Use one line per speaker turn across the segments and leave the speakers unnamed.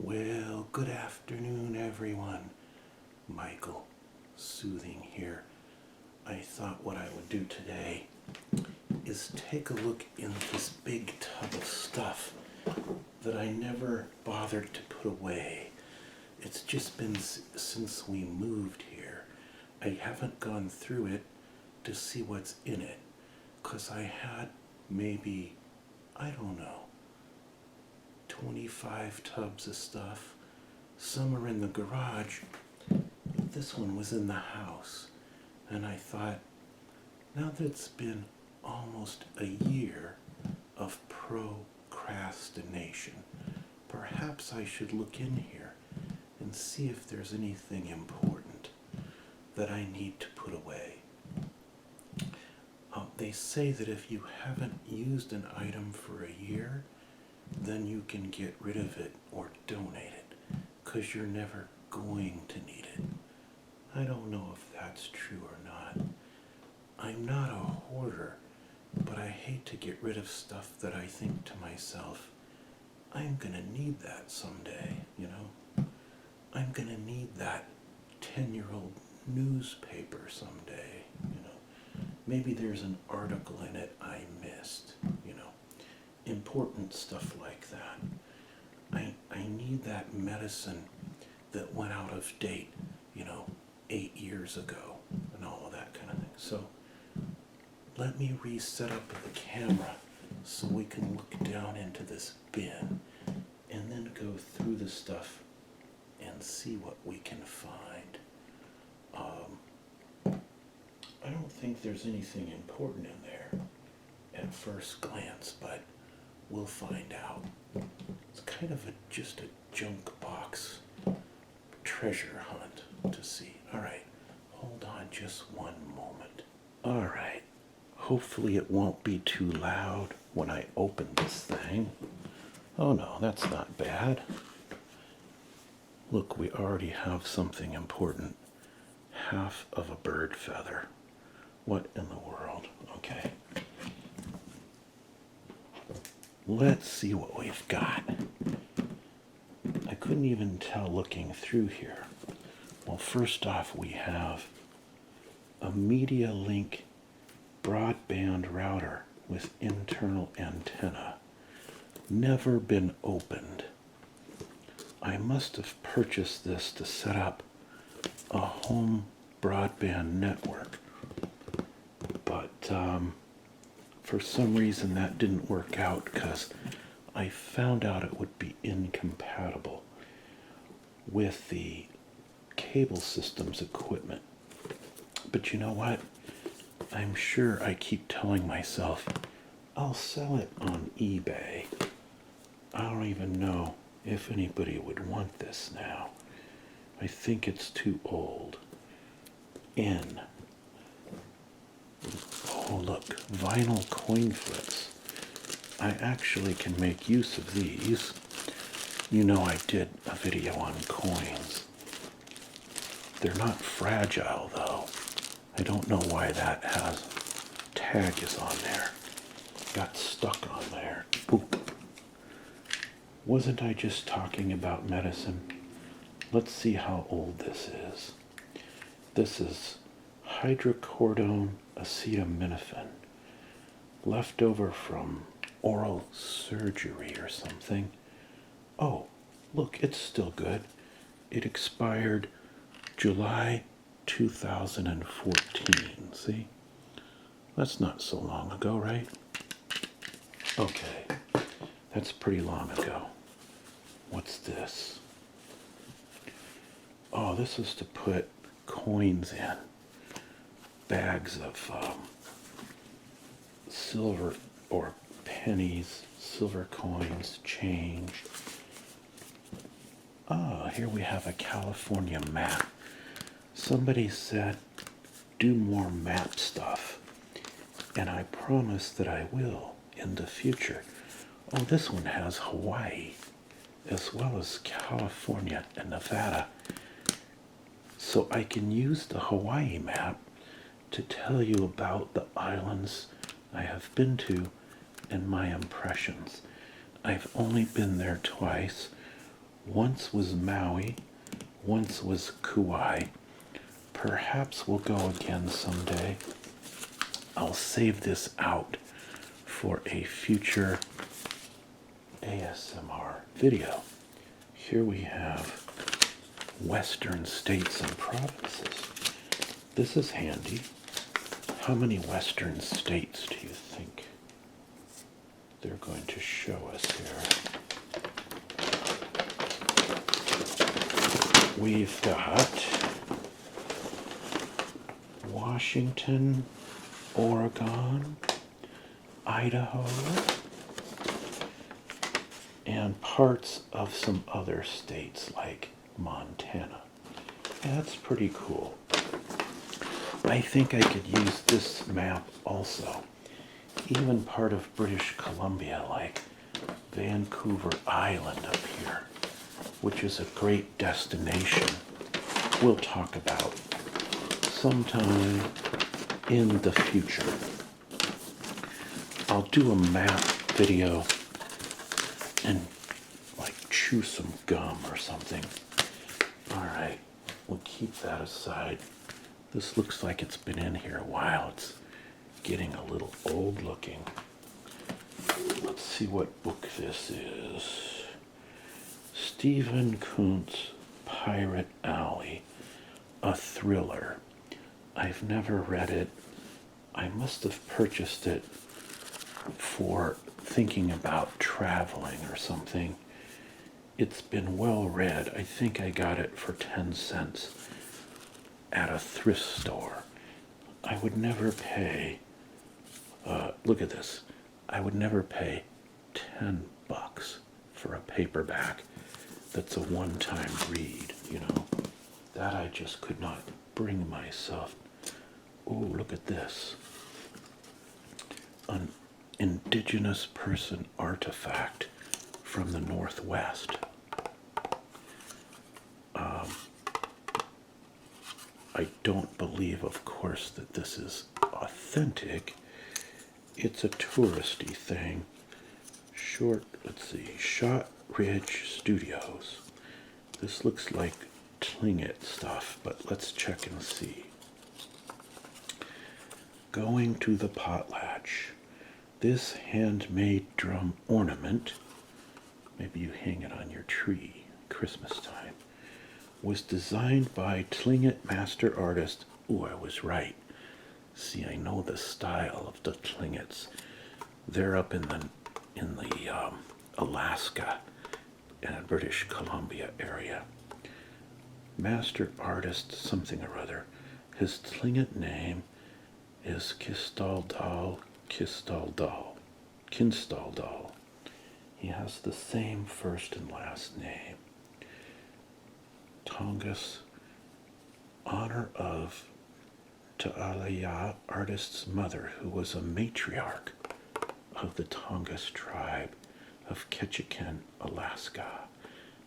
Well, good afternoon, everyone. Michael, soothing here. I thought what I would do today is take a look in this big tub of stuff that I never bothered to put away. It's just been since we moved here. I haven't gone through it to see what's in it, 'cause I had maybe, I don't know, 25 tubs of stuff. Some are in the garage. This one was in the house. And I thought, now that it's been almost a year of procrastination, perhaps I should look in here and see if there's anything important that I need to put away. They say that if you haven't used an item for a year, then you can get rid of it or donate it, 'cause you're never going to need it. I don't know if that's true or not. I'm not a hoarder, but I hate to get rid of stuff that I think to myself, I'm gonna need that someday, I'm gonna need that 10-year-old newspaper someday, Maybe there's an article in it I missed, important stuff like that. I need that medicine that went out of date, 8 years ago, and all of that kind of thing. So let me reset up the camera so we can look down into this bin and then go through the stuff and see what we can find. I don't think there's anything important in there at first glance, but we'll find out. It's kind of just a junk box treasure hunt to see. All right, hold on just one moment. All right, hopefully it won't be too loud when I open this thing. Oh no, that's not bad. Look, we already have something important. Half of a bird feather. What in the world? Okay. Let's see what we've got. I couldn't even tell looking through here. Well, first off, we have a Media Link broadband router with internal antenna. Never been opened. I must have purchased this to set up a home broadband network. But for some reason that didn't work out, because I found out it would be incompatible with the cable systems equipment. But you know what? I'm sure I keep telling myself I'll sell it on eBay. I don't even know if anybody would want this now. I think it's too old. Oh look, vinyl coin flips. I actually can make use of these. I did a video on coins. They're not fragile though. I don't know why that tag is on there. Got stuck on there. Boop. Wasn't I just talking about medicine? Let's see how old this is. This is hydrocodone acetaminophen, left over from oral surgery or something. Oh, look, it's still good. It expired July 2014. See? That's not so long ago, right? Okay, that's pretty long ago. What's this? Oh, this is to put coins in. Bags of silver or pennies, silver coins, change. Here we have a California map. Somebody said, do more map stuff. And I promise that I will in the future. Oh, this one has Hawaii, as well as California and Nevada. So I can use the Hawaii map to tell you about the islands I have been to and my impressions. I've only been there twice. Once was Maui, once was Kauai. Perhaps we'll go again someday. I'll save this out for a future ASMR video. Here we have Western states and provinces. This is handy. How many Western states do you think they're going to show us here? We've got Washington, Oregon, Idaho, and parts of some other states like Montana. That's pretty cool. I think I could use this map also. Even part of British Columbia, like Vancouver Island up here, which is a great destination we'll talk about sometime in the future. I'll do a map video and like chew some gum or something. All right, we'll keep that aside. This looks like it's been in here a while. It's getting a little old looking. Let's see what book this is. Stephen Kuntz, Pirate Alley, a thriller. I've never read it. I must have purchased it for thinking about traveling or something. It's been well read. I think I got it for 10 cents at a thrift store. I would never pay, look at this. I would never pay $10 for a paperback that's a one-time read, you know. That I just could not bring myself. Oh, look at this. An indigenous person artifact from the Northwest. I don't believe, of course, that this is authentic. It's a touristy thing. Let's see, Shot Ridge Studios. This looks like Tlingit stuff, but let's check and see. Going to the potlatch. This handmade drum ornament, maybe you hang it on your tree Christmas time, was designed by Tlingit master artist. Ooh, I was right. See, I know the style of the Tlingits. They're up in the Alaska and British Columbia area. Master artist something or other. His Tlingit name is Kinstaldal. He has the same first and last name. Tongass, honor of Ta'alaya, artist's mother, who was a matriarch of the Tongass tribe of Ketchikan, Alaska.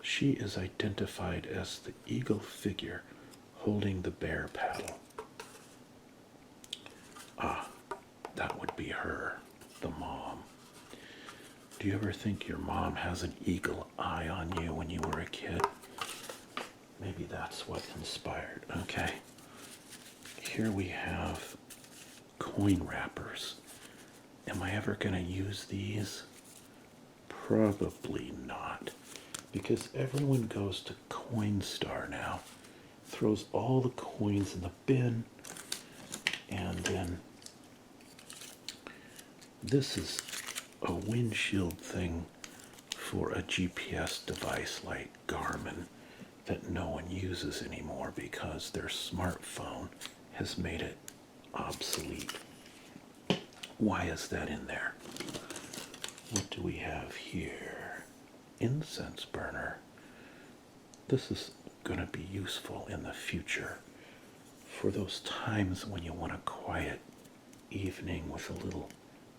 She is identified as the eagle figure holding the bear paddle. Ah, that would be her, the mom. Do you ever think your mom has an eagle eye on you when you were a kid? Maybe that's what inspired. Okay. Here we have coin wrappers. Am I ever going to use these? Probably not. Because everyone goes to Coinstar now, throws all the coins in the bin, and then this is a windshield thing for a GPS device like Garmin that no one uses anymore because their smartphone has made it obsolete. Why is that in there? What do we have here? Incense burner. This is going to be useful in the future for those times when you want a quiet evening with a little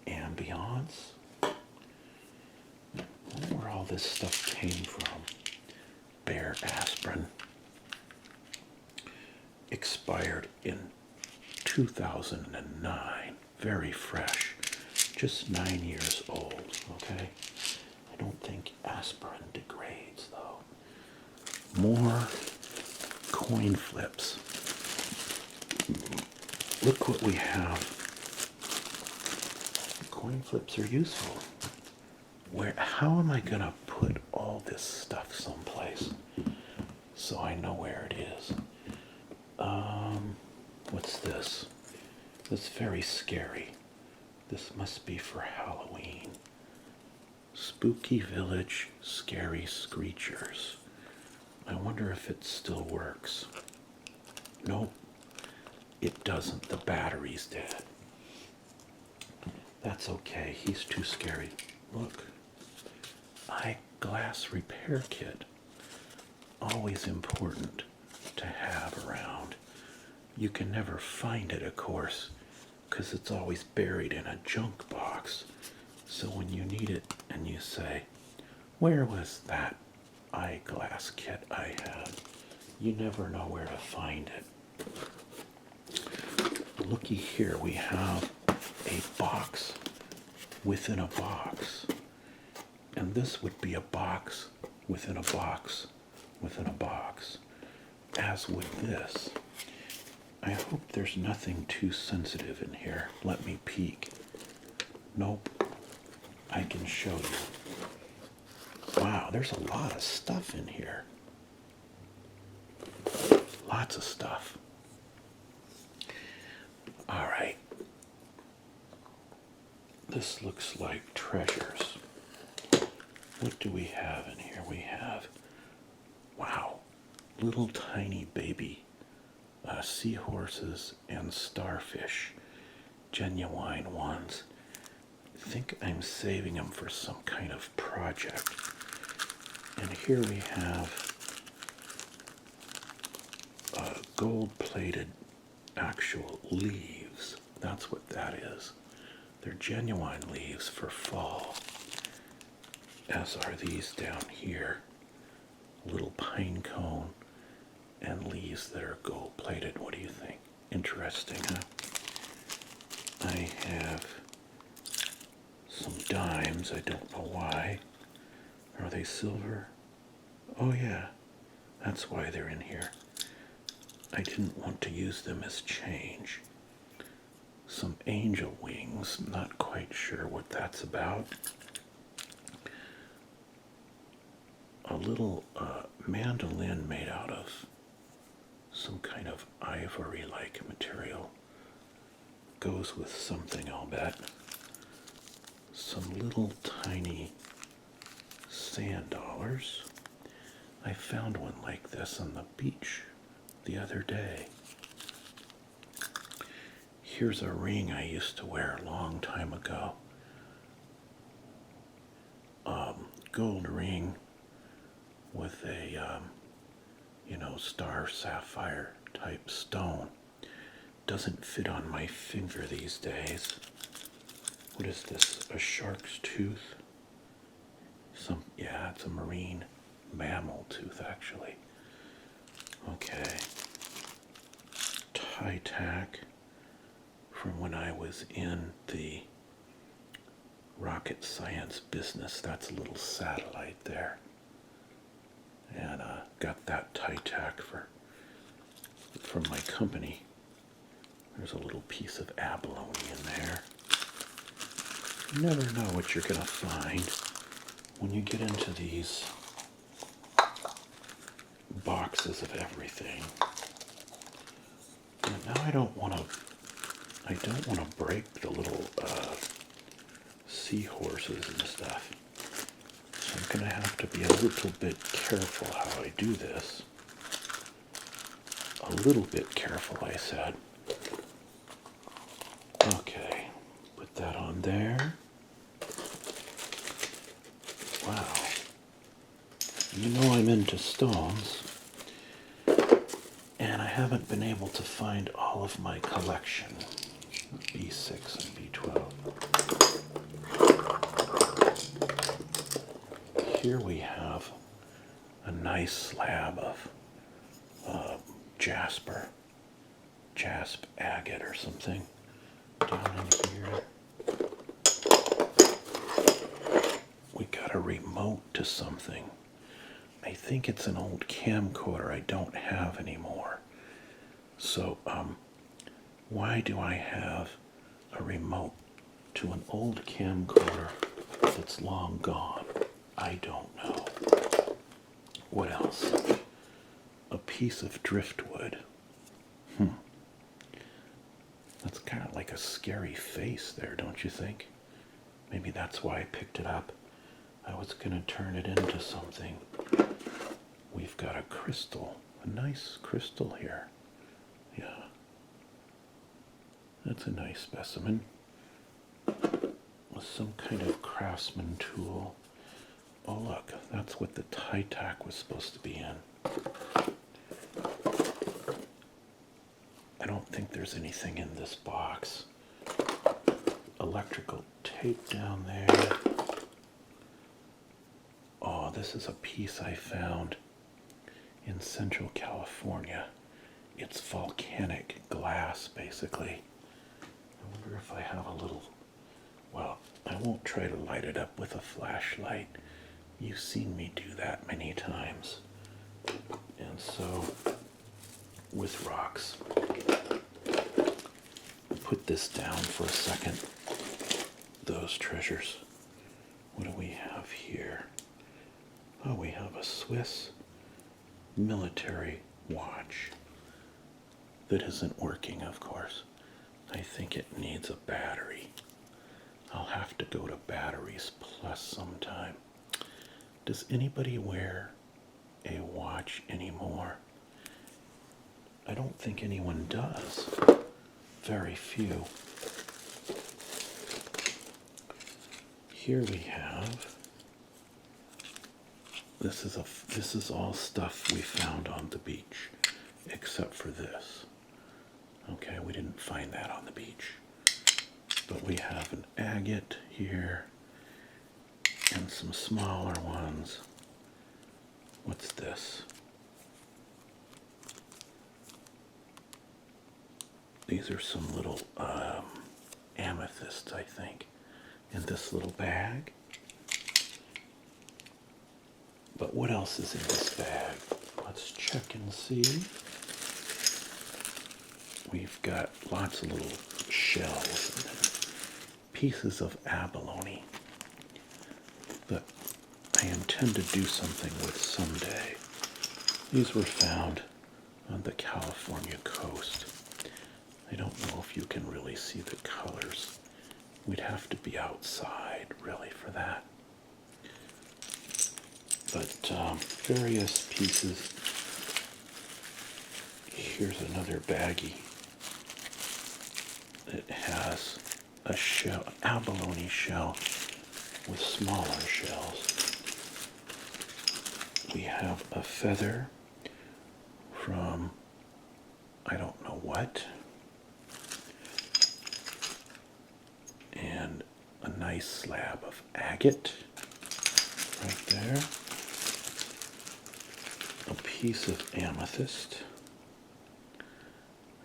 ambiance. I wonder where all this stuff came from. Bear aspirin. Expired in 2009. Very fresh. Just 9 years old, okay? I don't think aspirin degrades, though. More coin flips. Look what we have. Coin flips are useful. How am I gonna put all this stuff someplace so I know where it is? What's this? That's very scary. This must be for Halloween. Spooky Village Scary Screechers. I wonder if it still works. Nope, it doesn't. The battery's dead. That's okay. He's too scary. Look. Eyeglass repair kit. Always important to have around. You can never find it, of course, because it's always buried in a junk box. So when you need it and you say, where was that eyeglass kit I had? You never know where to find it. Looky here, we have a box within a box. And this would be a box within a box within a box. As with this. I hope there's nothing too sensitive in here. Let me peek. Nope. I can show you. Wow, there's a lot of stuff in here. Lots of stuff. All right. This looks like treasures. What do we have in here? We have, wow, little tiny baby seahorses and starfish, genuine ones. I think I'm saving them for some kind of project. And here we have gold-plated actual leaves. That's what that is. They're genuine leaves for fall. As are these down here. Little pine cone and leaves that are gold-plated. What do you think? Interesting, huh? I have some dimes. I don't know why. Are they silver? Oh yeah, that's why they're in here. I didn't want to use them as change. Some angel wings. Not quite sure what that's about. A little mandolin made out of some kind of ivory-like material. Goes with something, I'll bet. Some little tiny sand dollars. I found one like this on the beach the other day. Here's a ring I used to wear a long time ago. Gold ring with a, star sapphire type stone. Doesn't fit on my finger these days. What is this? A shark's tooth? Yeah, it's a marine mammal tooth, actually. Okay. Tie tack from when I was in the rocket science business. That's a little satellite there. And got that tie tack from my company. There's a little piece of abalone in there. You never know what you're gonna find when you get into these boxes of everything. And now I don't want to break the little seahorses and stuff. So I'm gonna have to be a little bit careful how I do this. A little bit careful, I said. Okay, put that on there. Wow. You know I'm into stones, and I haven't been able to find all of my collection. B6 and B12. Here we have a nice slab of jasp agate or something down in here. We got a remote to something. I think it's an old camcorder I don't have anymore. So, why do I have a remote to an old camcorder that's long gone? I don't know. What else? A piece of driftwood. That's kind of like a scary face there, don't you think? Maybe that's why I picked it up. I was going to turn it into something. We've got a crystal, a nice crystal here. Yeah. That's a nice specimen. With some kind of craftsman tool. Oh look, that's what the tie tack was supposed to be in. I don't think there's anything in this box. Electrical tape down there. Oh, this is a piece I found in Central California. It's volcanic glass, basically. I wonder if I have a little... Well, I won't try to light it up with a flashlight. You've seen me do that many times. And so, with rocks, put this down for a second. Those treasures. What do we have here? Oh, we have a Swiss military watch that isn't working, of course. I think it needs a battery. I'll have to go to Batteries Plus sometime. Does anybody wear a watch anymore? I don't think anyone does. Very few. Here we have, this is all stuff we found on the beach, except for this. Okay, we didn't find that on the beach. But we have an agate here, and some smaller ones. What's this? These are some little amethysts, I think, in this little bag. But what else is in this bag? Let's check and see. We've got lots of little shells and pieces of abalone that I intend to do something with someday. These were found on the California coast. I don't know if you can really see the colors. We'd have to be outside, really, for that. But various pieces. Here's another baggie. It has a shell, abalone shell with smaller shells. We have a feather from I don't know what. And a nice slab of agate right there. A piece of amethyst.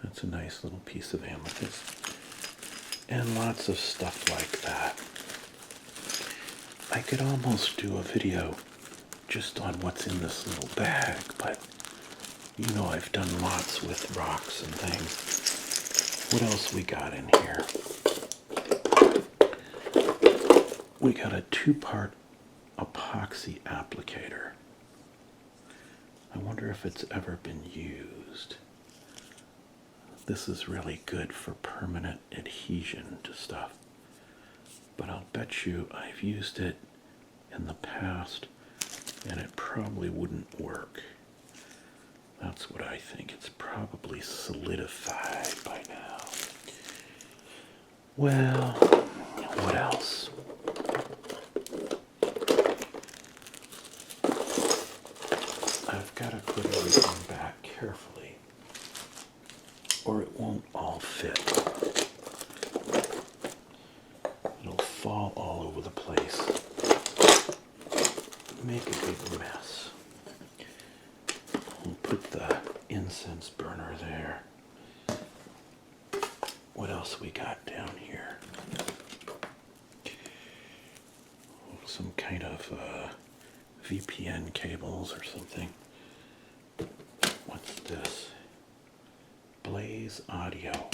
That's a nice little piece of amethyst. And lots of stuff like that. I could almost do a video just on what's in this little bag, but you know I've done lots with rocks and things. What else we got in here? We got a 2-part epoxy applicator. I wonder if it's ever been used. This is really good for permanent adhesion to stuff. But I'll bet you I've used it in the past and it probably wouldn't work. That's what I think. It's probably solidified by now. Well, what else? I've got to put everything back carefully, or it won't all fit. It'll fall all over the place. Make a big mess. We'll put the incense burner there. What else we got down here? Some kind of VPN cables or something. What's this? Blaze Audio.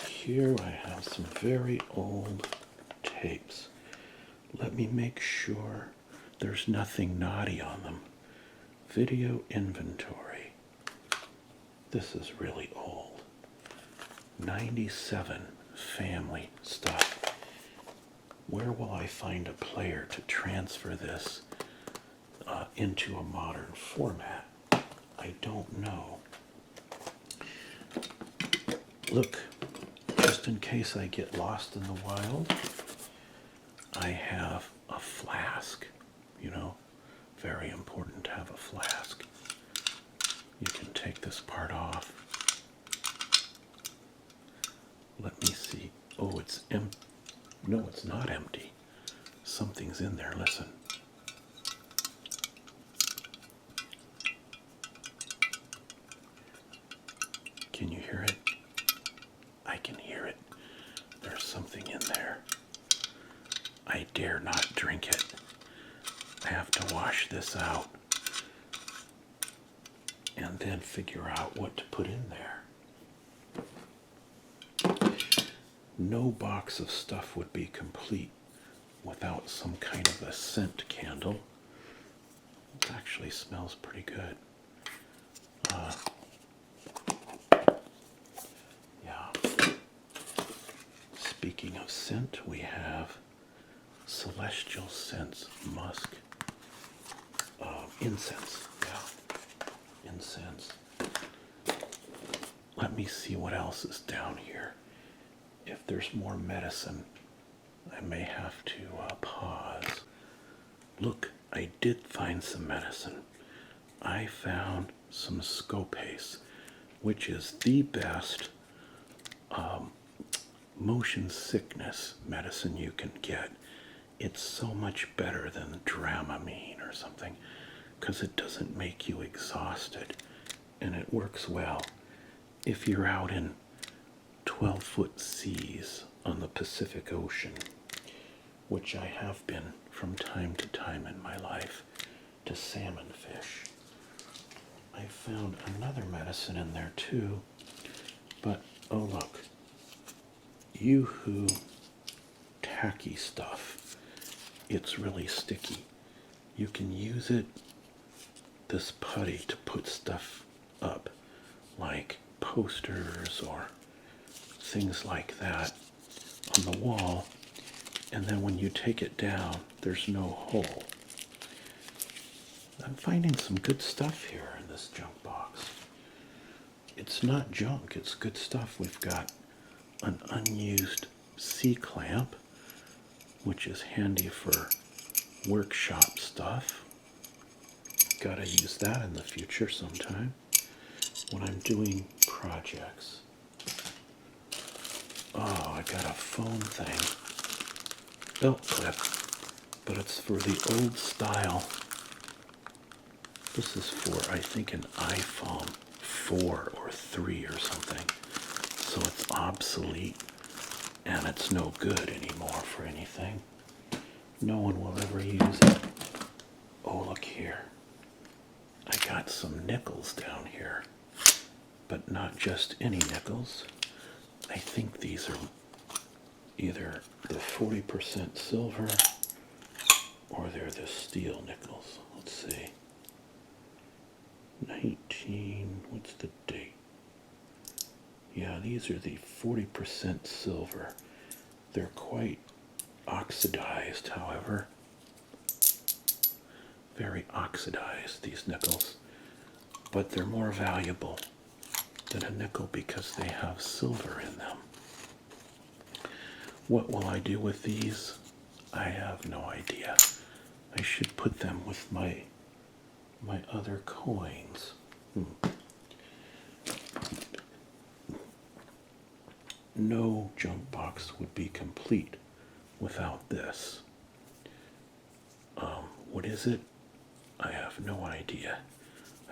Here I have some very old tapes. Let me make sure there's nothing naughty on them. Video inventory. This is really old. 97 family stuff. Where will I find a player to transfer this into a modern format? I don't know. Look, just in case I get lost in the wild, I have a flask. You know, very important to have a flask. You can take this part off. Let me see. Oh, it's empty. No, it's not empty. Something's in there. Listen. Can you hear it? I can hear it. There's something in there. I dare not drink it. I have to wash this out and then figure out what to put in there. No box of stuff would be complete without some kind of a scent candle. It actually smells pretty good. Yeah. Speaking of scent, we have Celestial Scents Musk. Incense. Yeah. Incense. Let me see what else is down here. If there's more medicine, I may have to pause. Look, I did find some medicine. I found some Scopace, which is the best motion sickness medicine you can get. It's so much better than Dramamine or something, because it doesn't make you exhausted, and it works well if you're out in 12-foot seas on the Pacific Ocean, which I have been from time to time in my life, to salmon fish. I found another medicine in there too, but oh look, Yoo-hoo tacky stuff. It's really sticky. You can use it, this putty, to put stuff up, like posters or things like that on the wall, and then when you take it down, there's no hole. I'm finding some good stuff here in this junk box. It's not junk, it's good stuff. We've got an unused C-clamp, which is handy for workshop stuff. Gotta use that in the future sometime when I'm doing projects. Oh, I got a phone thing. Belt clip, but it's for the old style. This is for, I think, an iPhone 4 or 3 or something. So it's obsolete, and it's no good anymore for anything. No one will ever use it. Oh, look here. I got some nickels down here, but not just any nickels. I think these are either the 40% silver or they're the steel nickels. Let's see. 19, what's the date? Yeah, these are the 40% silver. They're quite oxidized, however. Very oxidized, these nickels. But they're more valuable than a nickel because they have silver in them. What will I do with these? I have no idea. I should put them with my other coins. No junk box would be complete without this. What is it? I have no idea.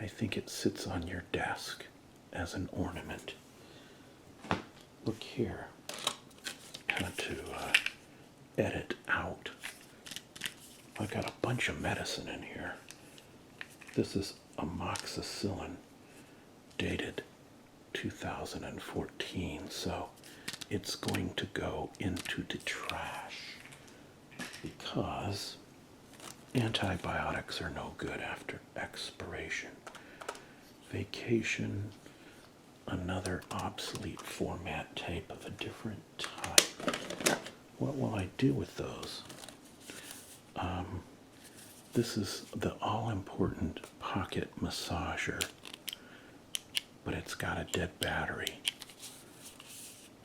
I think it sits on your desk as an ornament. Look here. Had to edit out. I got a bunch of medicine in here. This is amoxicillin, dated 2014, so it's going to go into the trash because antibiotics are no good after expiration. Vacation, another obsolete format tape of a different type. What will I do with those? This is the all-important pocket massager, but it's got a dead battery.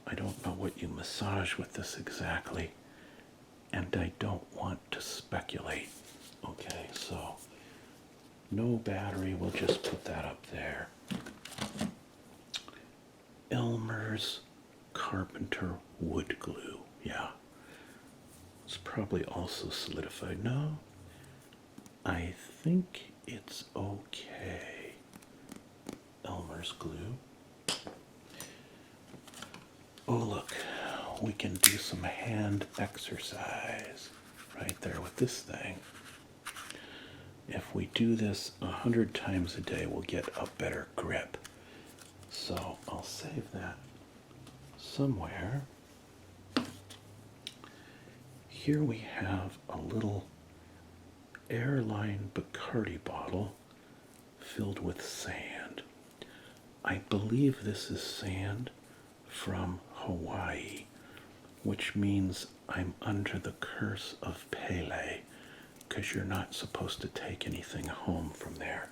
I don't know what you massage with this exactly, and I don't want to speculate. Okay, so no battery, we'll just put that up there. Elmer's Carpenter wood glue, yeah. It's probably also solidified. No, I think it's okay. Elmer's glue. Oh look, we can do some hand exercise right there with this thing. If we do this 100 times a day, we'll get a better grip. So I'll save that somewhere. Here we have a little airline Bacardi bottle filled with sand. I believe this is sand from Hawaii, which means I'm under the curse of Pele, because you're not supposed to take anything home from there.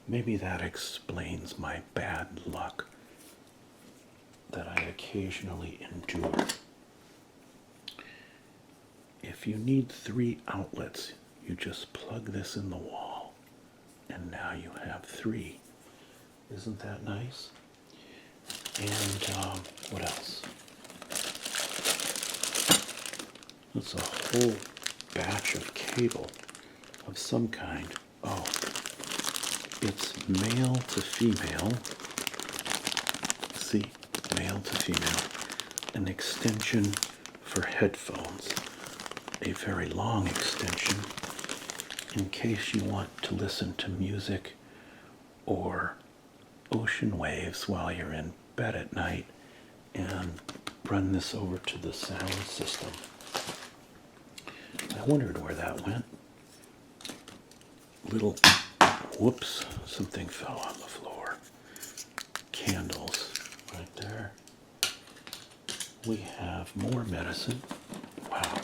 Maybe that explains my bad luck that I occasionally endure. If you need 3 outlets, you just plug this in the wall, and now you have 3. Isn't that nice? And what else? That's a whole batch of cable of some kind. Oh, it's male to female. See, male to female. An extension for headphones. A very long extension in case you want to listen to music or ocean waves while you're in bed at night, and run this over to the sound system. I wondered where that went. Little, whoops, something fell on the floor. Candles right there. We have more medicine. Wow.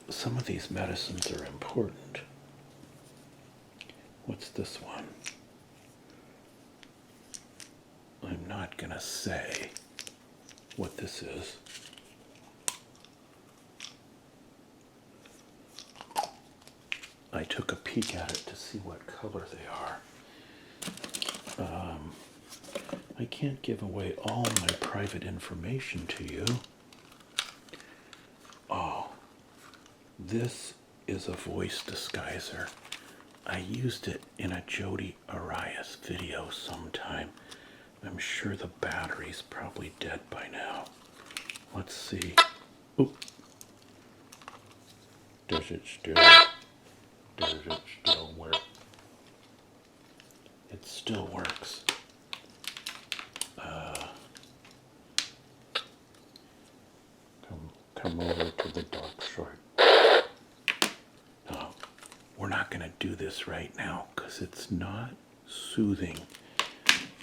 Some of these medicines are important. What's this one? I'm not gonna say what this is. I took a peek at it to see what color they are. I can't give away all my private information to you. Oh, this is a voice disguiser. I used it in a Jody Arias video sometime. I'm sure the battery's probably dead by now. Let's see. Oop. Does it still work? It still works. Come over to the dark side. No, we're not going to do this right now because it's not soothing,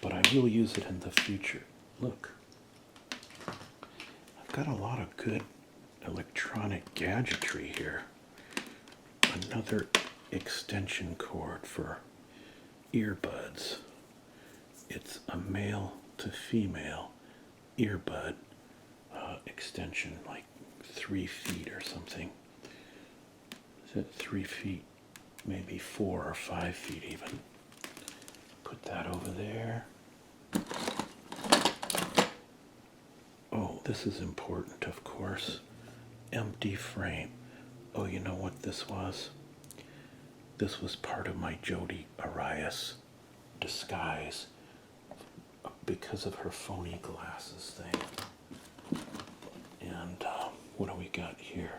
but I will use it in the future. Look, I've got a lot of good electronic gadgetry here. Another extension cord for earbuds. It's a male to female earbud extension, like 3 feet or something. Is it 3 feet? Maybe 4 or 5 feet even. Put that over there. Oh, this is important, of course. Empty frame. Oh, you know what this was? This was part of my Jody Arias disguise because of her phony glasses thing. And what do we got here?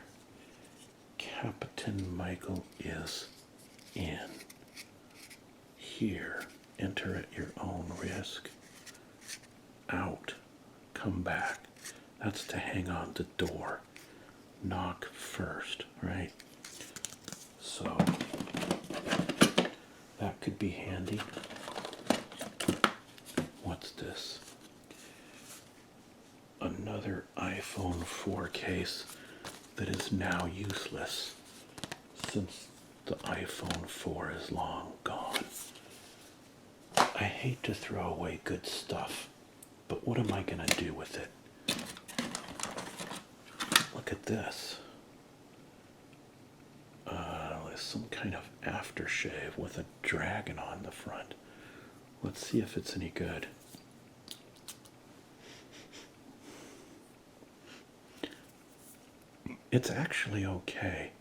Captain Michael is in. Here, enter at your own risk. Out, come back. That's to hang on the door. Knock first, right? So, that could be handy. What's this? Another iPhone 4 case that is now useless since the iPhone 4 is long gone. I hate to throw away good stuff, but what am I going to do with it? Look at this. There's some kind of aftershave with a dragon on the front. Let's see if it's any good. It's actually okay.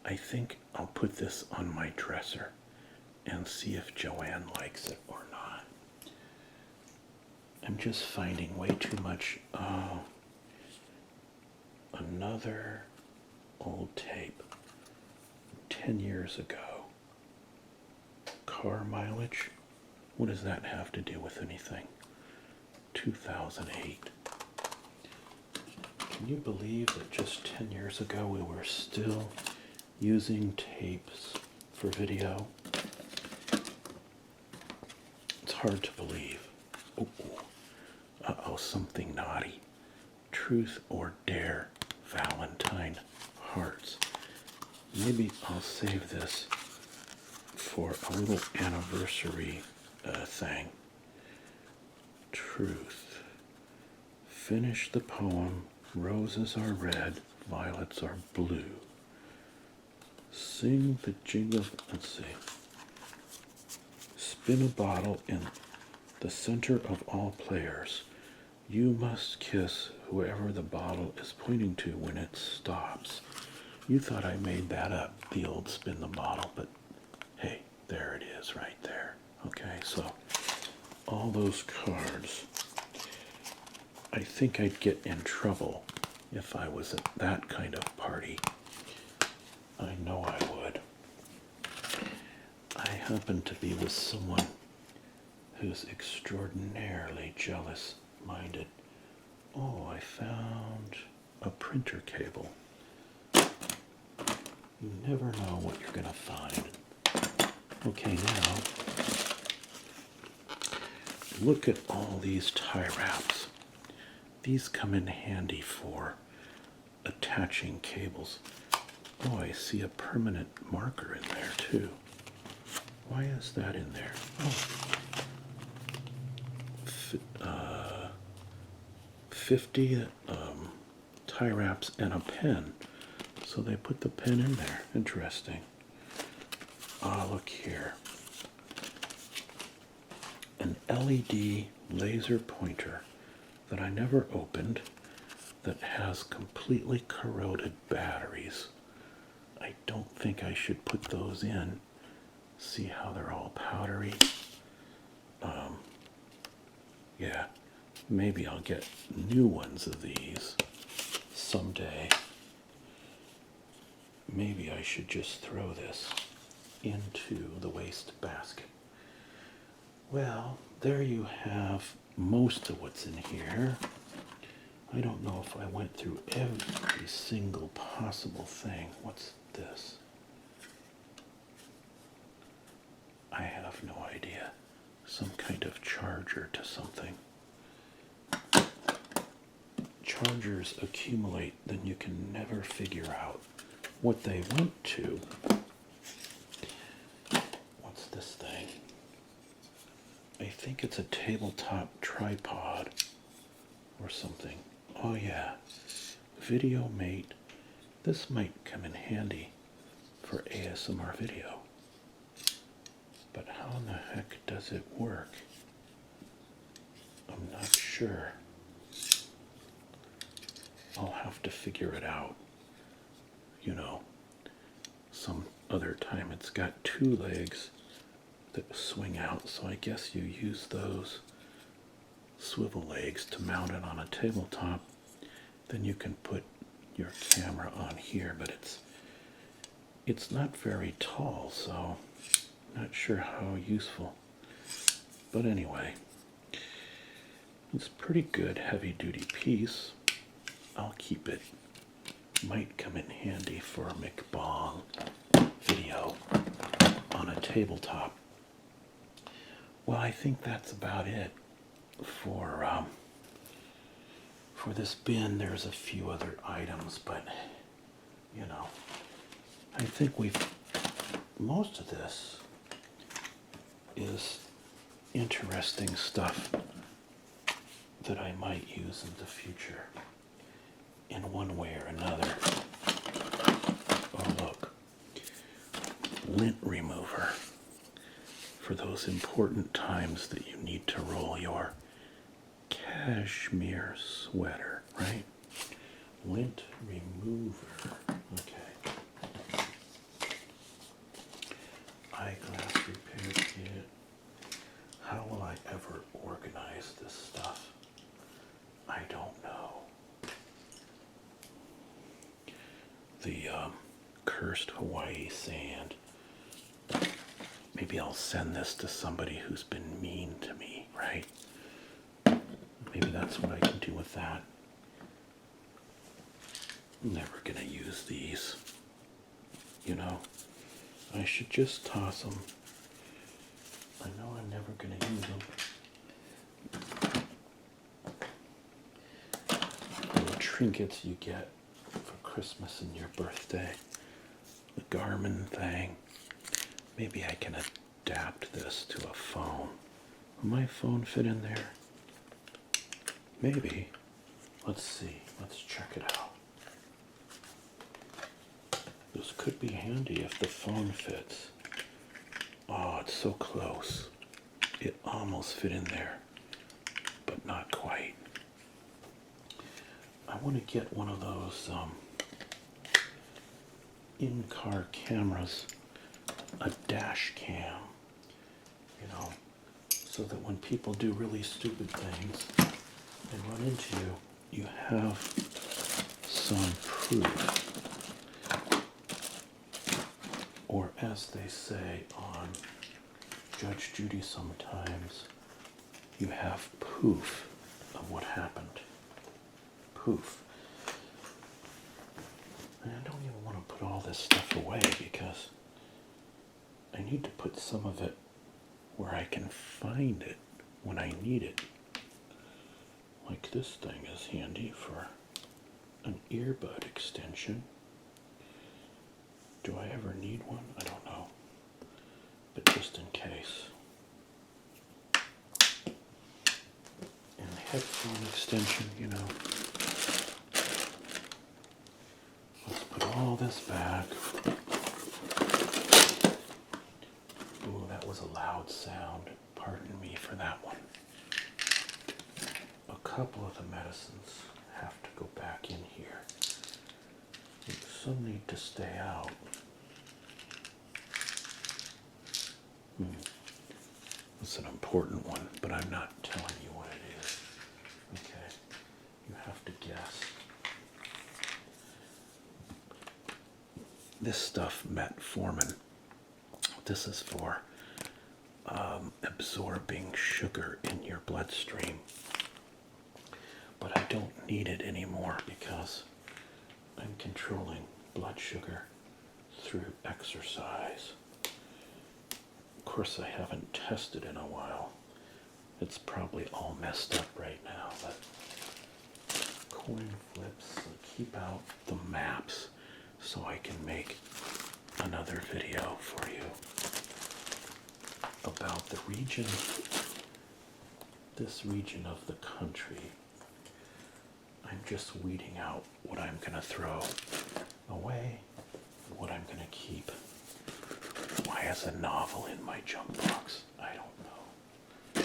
I think I'll put this on my dresser and see if Joanne likes it or not. I'm just finding way too much. Oh, another old tape. 10 years ago. Car mileage? What does that have to do with anything? 2008. Can you believe that just 10 years ago we were still using tapes for video? It's hard to believe. Uh-oh, something naughty. Truth or Dare, Valentine hearts. Maybe I'll save this for a little anniversary thing. Truth. Finish the poem. Roses are red, violets are blue. Sing the jingle. Let's see. Spin a bottle in the center of all players. You must kiss whoever the bottle is pointing to when it stops. You thought I made that up, the old spin the bottle, but hey, there it is right there. Okay, so all those cards. I think I'd get in trouble if I was at that kind of party. I know I would. I happen to be with someone who's extraordinarily jealous-minded. Oh, I found a printer cable. You never know what you're going to find. Okay, now, look at all these tie wraps. These come in handy for attaching cables. Oh, I see a permanent marker in there, too. Why is that in there? Oh. 50 tie wraps and a pen. So they put the pen in there. Interesting. Ah, look here. An LED laser pointer that I never opened that has completely corroded batteries. I don't think I should put those in. See how they're all powdery? Yeah, maybe I'll get new ones of these someday. Maybe I should just throw this into the waste basket. Well, there you have most of what's in here. I don't know if I went through every single possible thing. What's this? I have no idea. Some kind of charger to something. Chargers accumulate, then you can never figure out what they went to. What's this thing? I think it's a tabletop tripod or something. Oh yeah, Video Mate. This might come in handy for ASMR video. But how in the heck does it work? I'm not sure. I'll have to figure it out. You know, some other time. It's got two legs that swing out, so I guess you use those swivel legs to mount it on a tabletop then you can put your camera on here, but it's not very tall, so not sure how useful. But anyway, it's a pretty good heavy-duty piece. I'll keep it. Might come in handy for a McBong video on a tabletop. Well, I think that's about it for this bin. There's a few other items, but you know, I think most of this is interesting stuff that I might use in the future in one way or another. Oh, look, lint remover for those important times that you need to roll your cashmere sweater, right? Lint remover. Okay. Eyeglass repair kit. How will I ever organize this stuff? I don't know. The cursed Hawaii sand. Maybe I'll send this to somebody who's been mean to me, right? Maybe that's what I can do with that. I'm never gonna use these. You know, I should just toss them. I know I'm never gonna use them. Little trinkets you get for Christmas and your birthday. The Garmin thing. Maybe I can adapt this to a phone. Will my phone fit in there? Maybe. Let's see. Let's check it out. This could be handy if the phone fits. Oh, it's so close. It almost fit in there, but not quite. I want to get one of those in-car cameras, a dash cam, you know, so that when people do really stupid things and run into you, you have some proof. Or as they say on Judge Judy sometimes, you have poof of what happened. Poof. And I don't even want to put all this stuff away because I need to put some of it where I can find it when I need it. Like this thing is handy for an earbud extension. Do I ever need one? I don't know. But just in case. And the headphone extension, you know. Let's put all this back. Ooh, that was a loud sound. Pardon me for that one. A couple of the medicines have to go back in here. Some need to stay out. It's an important one, but I'm not telling you what it is. Okay, you have to guess. This stuff, metformin. This is for absorbing sugar in your bloodstream. But I don't need it anymore because I'm controlling blood sugar through exercise. Of course, I haven't tested in a while. It's probably all messed up right now, but coin flips, so keep out the maps so I can make another video for you about the region, this region of the country. I'm just weeding out what I'm going to throw away, what I'm going to keep. Why is a novel in my junk box? I don't know.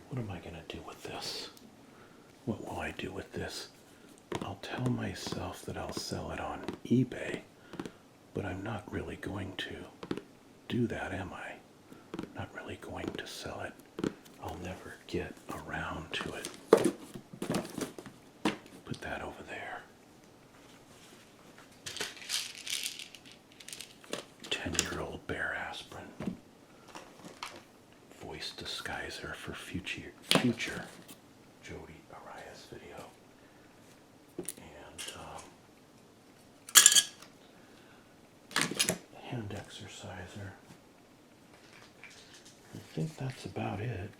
What am I going to do with this? What will I do with this? I'll tell myself that I'll sell it on eBay, but I'm not really going to do that, am I? Not really going to sell it. I'll never get around to it. Put that over there. future Jody Arias video. And hand exerciser. I think that's about it.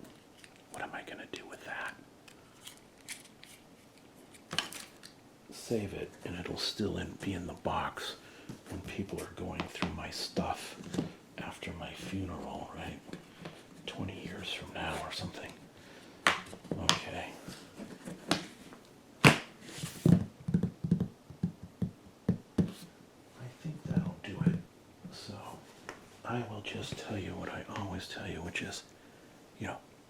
What am I going to do with that? Save it, and it'll still be in the box when people are going through my stuff after my funeral, right? 20 years from now or something. Okay. I think that'll do it. So I will just tell you what I always tell you, which is,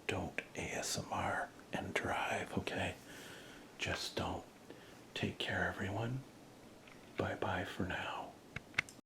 don't ASMR and drive, okay? Just don't. Take care, everyone. Bye-bye for now.